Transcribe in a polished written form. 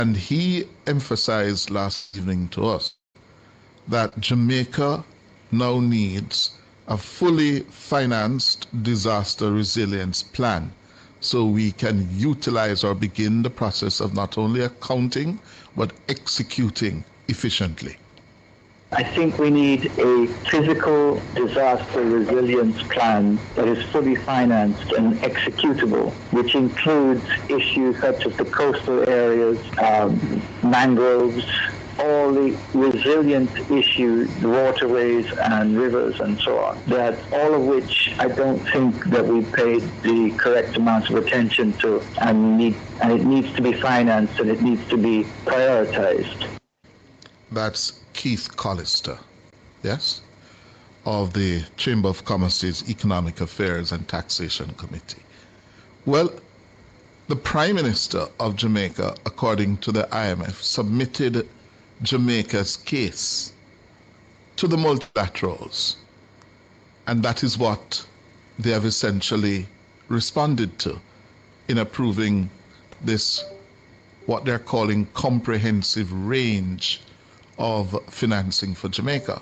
And he emphasized last evening to us that Jamaica now needs a fully financed disaster resilience plan so we can utilize or begin the process of not only accounting but executing efficiently. I think we need a physical disaster resilience plan that is fully financed and executable, which includes issues such as the coastal areas, mangroves, all the resilient issues, the waterways and rivers and so on, that all of which I don't think that we paid the correct amount of attention to, and it needs to be financed and it needs to be prioritized. That's Keith Collister, yes, of the Chamber of Commerce's Economic Affairs and Taxation Committee. Well, the Prime Minister of Jamaica, according to the IMF, submitted Jamaica's case to the multilaterals, and that is what they have essentially responded to in approving this, what they're calling comprehensive range of financing for Jamaica.